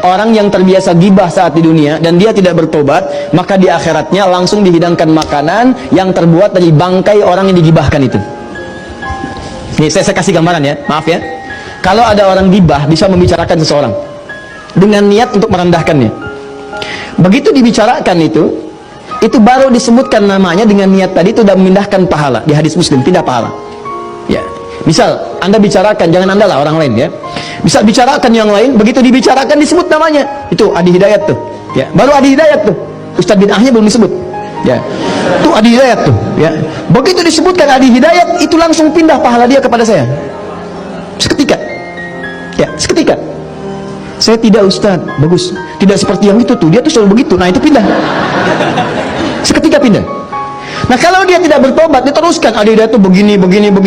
Orang yang terbiasa gibah saat di dunia dan dia tidak bertobat, maka di akhiratnya langsung dihidangkan makanan yang terbuat dari bangkai orang yang digibahkan itu. Nih saya kasih gambaran ya, maaf ya. Kalau ada orang gibah bisa membicarakan seseorang dengan niat untuk merendahkannya. Begitu dibicarakan itu baru disebutkan namanya dengan niat tadi, itu sudah memindahkan pahala. Di hadis Muslim, pindah pahala. Ya. Misal Anda bicarakan, jangan Anda lah, orang lain ya. Bisa bicarakan yang lain, begitu dibicarakan disebut namanya. Itu Adi Hidayat tuh. Ya, baru Adi Hidayat tuh. Ustadz bin Ahnya belum disebut. Ya. Itu Adi Hidayat tuh, ya. Begitu disebutkan Adi Hidayat, itu langsung pindah pahala dia kepada saya. Seketika. Ya, seketika. Saya tidak Ustadz, bagus. Tidak seperti yang itu tuh, dia tuh selalu begitu. Nah, itu pindah. Seketika pindah. Nah, kalau dia tidak bertobat, diteruskan Adi Hidayat tuh begini,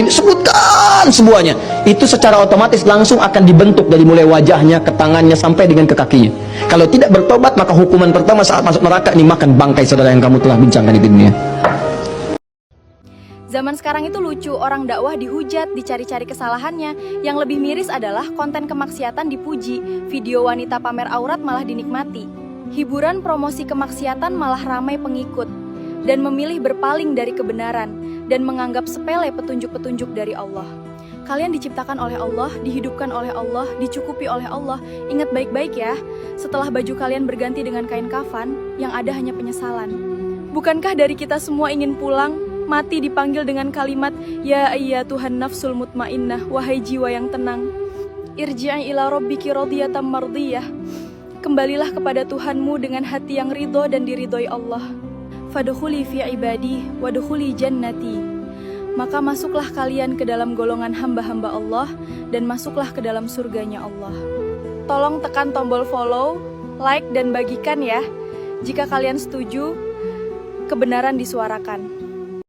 sebutkan semuanya. Itu secara otomatis langsung akan dibentuk dari mulai wajahnya, ke tangannya, sampai dengan ke kakinya. Kalau tidak bertobat, maka hukuman pertama saat masuk neraka ini makan bangkai saudara yang kamu telah bincangkan di dunia. Zaman sekarang itu lucu, orang dakwah dihujat, dicari-cari kesalahannya. Yang lebih miris adalah konten kemaksiatan dipuji, video wanita pamer aurat malah dinikmati. Hiburan promosi kemaksiatan malah ramai pengikut, dan memilih berpaling dari kebenaran, dan menganggap sepele petunjuk-petunjuk dari Allah. Kalian diciptakan oleh Allah, dihidupkan oleh Allah, dicukupi oleh Allah. Ingat baik-baik ya, setelah baju kalian berganti dengan kain kafan, yang ada hanya penyesalan. Bukankah dari kita semua ingin pulang, mati dipanggil dengan kalimat, Ya Tuhan nafsul mutmainnah, wahai jiwa yang tenang. Irji'i ila rabbiki radiyatan mardiyah. Kembalilah kepada Tuhanmu dengan hati yang ridho dan diridhoi Allah. Fadkhuli fi ibadi, wadkhuli jannati. Maka masuklah kalian ke dalam golongan hamba-hamba Allah, dan masuklah ke dalam surganya Allah. Tolong tekan tombol follow, like, dan bagikan ya. Jika kalian setuju, kebenaran disuarakan.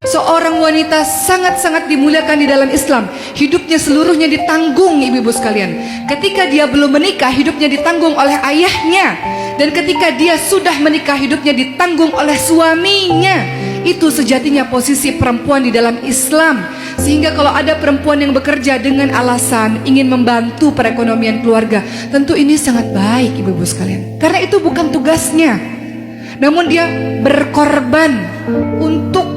Seorang wanita sangat-sangat dimuliakan di dalam Islam. Hidupnya seluruhnya ditanggung ibu-ibu sekalian. Ketika dia belum menikah, hidupnya ditanggung oleh ayahnya. Dan ketika dia sudah menikah, hidupnya ditanggung oleh suaminya. Itu sejatinya posisi perempuan di dalam Islam. Sehingga kalau ada perempuan yang bekerja dengan alasan ingin membantu perekonomian keluarga, tentu ini sangat baik ibu-ibu sekalian. Karena itu bukan tugasnya. Namun dia berkorban untuk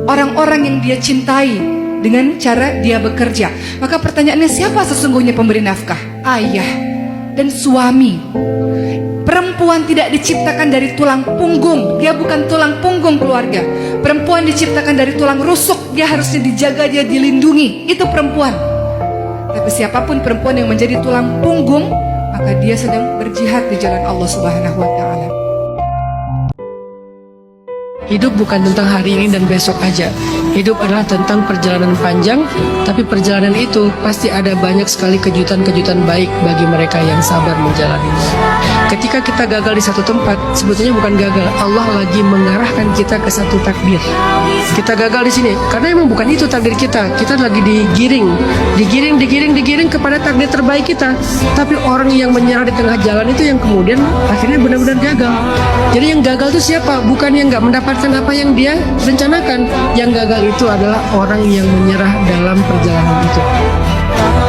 orang-orang yang dia cintai dengan cara dia bekerja. Maka pertanyaannya, siapa sesungguhnya pemberi nafkah? Ayah dan suami. Perempuan tidak diciptakan dari tulang punggung. Dia bukan tulang punggung keluarga. Perempuan diciptakan dari tulang rusuk. Dia harusnya dijaga, dia dilindungi. Itu perempuan. Tapi siapapun perempuan yang menjadi tulang punggung, maka dia sedang berjihad di jalan Allah Subhanahu wa ta'ala. Hidup bukan tentang hari ini dan besok aja. Hidup adalah tentang perjalanan panjang, tapi perjalanan itu pasti ada banyak sekali kejutan-kejutan baik bagi mereka yang sabar menjalaninya. Ketika kita gagal di satu tempat, sebetulnya bukan gagal, Allah lagi mengarahkan kita ke satu takdir. Kita gagal di sini karena emang bukan itu takdir kita. Kita lagi digiring kepada takdir terbaik kita. Tapi orang yang menyerah di tengah jalan itu yang kemudian akhirnya benar-benar gagal. Jadi yang gagal itu siapa? Bukan yang nggak mendapatkan apa yang dia rencanakan. Yang gagal itu adalah orang yang menyerah dalam perjalanan itu.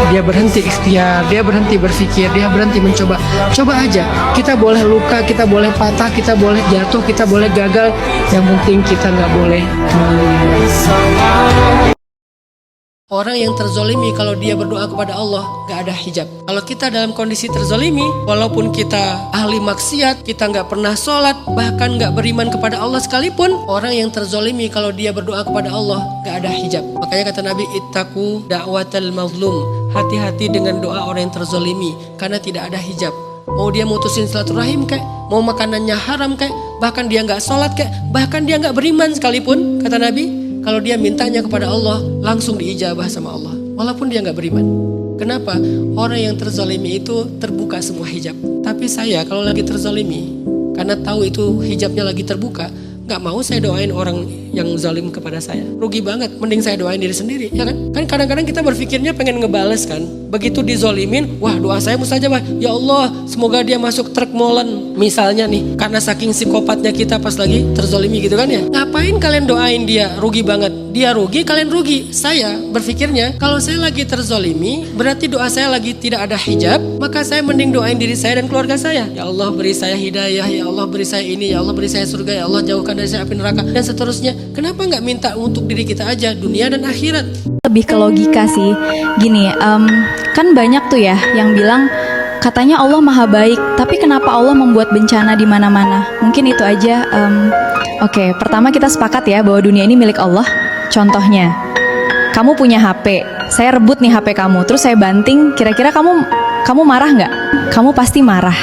Dia berhenti ikhtiar, dia berhenti berpikir, dia berhenti mencoba. Coba aja, kita boleh luka, kita boleh patah, kita boleh jatuh, kita boleh gagal. Yang penting kita nggak boleh mengeluh. Orang yang terzolimi kalau dia berdoa kepada Allah gak ada hijab. Kalau kita dalam kondisi terzolimi, walaupun kita ahli maksiat, kita gak pernah sholat, bahkan gak beriman kepada Allah sekalipun, orang yang terzolimi kalau dia berdoa kepada Allah gak ada hijab. Makanya kata Nabi, ittaqu da'watal mazlum. Hati-hati dengan doa orang yang terzolimi, karena tidak ada hijab. Mau dia mutusin silaturahim kayak, mau makanannya haram kayak, bahkan dia gak sholat kayak, bahkan dia gak beriman sekalipun, kata Nabi, kalau dia mintanya kepada Allah, langsung diijabah sama Allah. Walaupun dia nggak beriman. Kenapa? Orang yang terzalimi itu terbuka semua hijab. Tapi saya kalau lagi terzalimi, karena tahu itu hijabnya lagi terbuka, nggak mau saya doain orang yang zalim kepada saya. Rugi banget, mending saya doain diri sendiri, ya kan? Kan kadang-kadang kita berpikirnya pengen ngebales kan. Begitu dizolimin, wah doa saya mustajabah. Ya Allah, semoga dia masuk truk molen. Misalnya nih, karena saking psikopatnya kita pas lagi terzolimi gitu kan ya. Ngapain kalian doain dia? Rugi banget. dia rugi, kalian rugi. Saya berpikirnya, kalau saya lagi terzolimi, berarti doa saya lagi tidak ada hijab, maka saya mending doain diri saya dan keluarga saya. Ya Allah beri saya hidayah, ya Allah beri saya ini, ya Allah beri saya surga, ya Allah jauhkan dari saya api neraka, dan seterusnya. Kenapa nggak minta untuk diri kita aja, dunia dan akhirat? Lebih ke logika sih. Gini, kan banyak tuh ya yang bilang katanya Allah maha baik, tapi kenapa Allah membuat bencana di mana-mana? Mungkin itu aja. Oke, pertama kita sepakat ya bahwa dunia ini milik Allah. Contohnya, kamu punya HP, saya rebut nih HP kamu, terus saya banting. Kira-kira kamu marah nggak? Kamu pasti marah.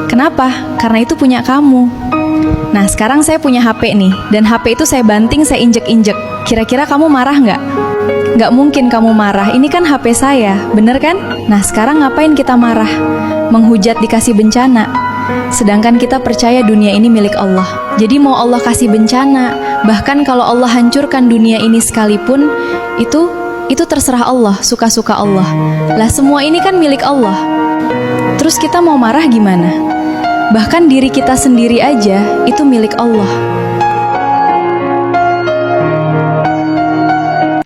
Kenapa? Karena itu punya kamu. Nah, sekarang saya punya HP nih, dan HP itu saya banting, saya injek-injek. Kira-kira kamu marah nggak? Nggak mungkin kamu marah, ini kan HP saya, bener kan? Nah, sekarang ngapain kita marah? Menghujat dikasih bencana. Sedangkan kita percaya dunia ini milik Allah. Jadi mau Allah kasih bencana, bahkan kalau Allah hancurkan dunia ini sekalipun, itu terserah Allah, suka-suka Allah. Lah semua ini kan milik Allah. Terus kita mau marah gimana? Bahkan diri kita sendiri aja itu milik Allah.